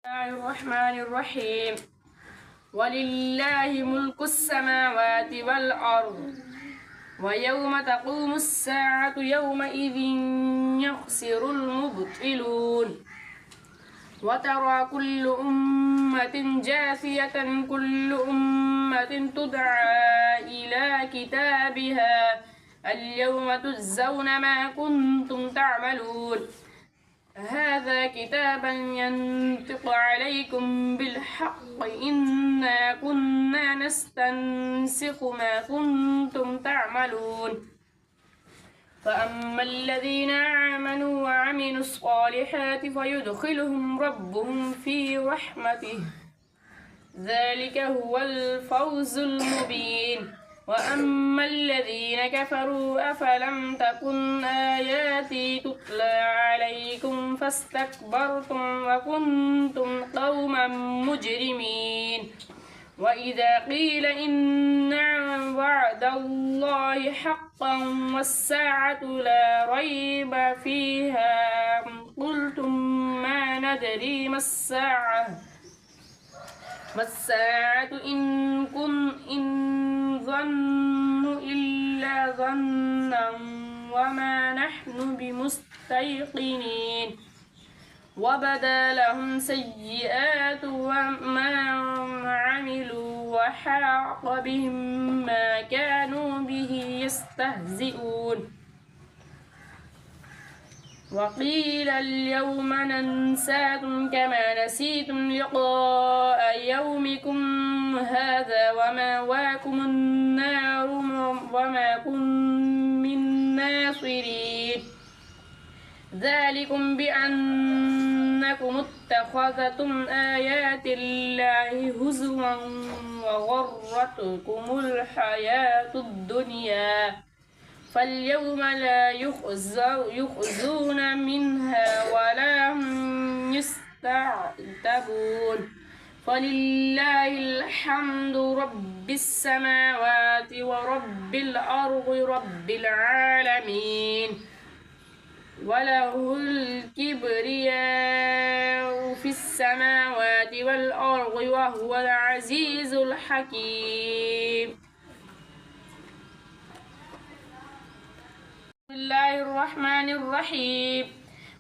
الله الرحمن الرحيم. ولله ملك السماوات والأرض ويوم تقوم الساعة يومئذ يخسر المبطلون وترى كل أمة جاثية كل أمة تدعى إلى كتابها اليوم تجزون ما كنتم تعملون هذا كتابا ينطق عليكم بالحق إنا كنا نستنسخ ما كنتم تعملون فأما الذين آمنوا وعملوا الصالحات فيدخلهم ربهم في رحمته ذلك هو الفوز المبين وأما الذين كفروا أفلم تكن آياتي تتلى عليكم فاستكبرتم وكنتم قوما مجرمين وإذا قيل إن وعد الله حقا والساعة لا ريب فيها قلتم ما ندري ما الساعة إن ظن إلا ظنا وما نحن بمستيقنين وبدا لهم سيئات ما عملوا وحاق بهم ما كانوا به يستهزئون وقيل اليوم ننساكم كما نسيتم لقاء يومكم هذا ومأواكم النار وما كنتم من ناصرين ذلكم بأنكم اتخذتم آيات الله هزوا وغرتكم الحياة الدنيا فاليوم لا يخزون منها ولا هم يستعتبون فلله الحمد رب السماوات ورب الأرض رب العالمين وله الكبرياء في السماوات والأرض وهو العزيز الحكيم. بسم الله الرحمن الرحيم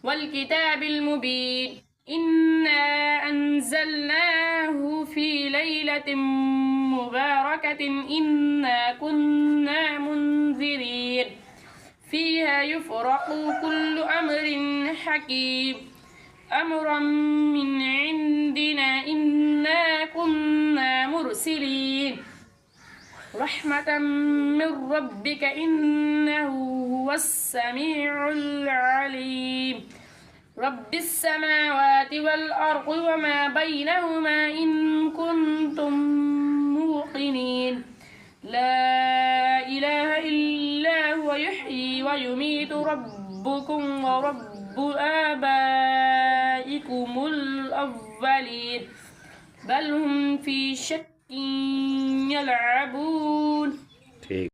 والكتاب المبين إنا أنزلناه في ليلة مباركة إنا كنا منذرين فيها يفرق كل أمر حكيم أمرا من عندنا إنا كنا مرسلين رحمة من ربك إنه هو السميع العليم رب السماوات والأرض وما بينهما إن كنتم موقنين لا إله إلا هو يحيي ويميت ربكم ورب آبائكم الأولين بل هم في شك يلعبون.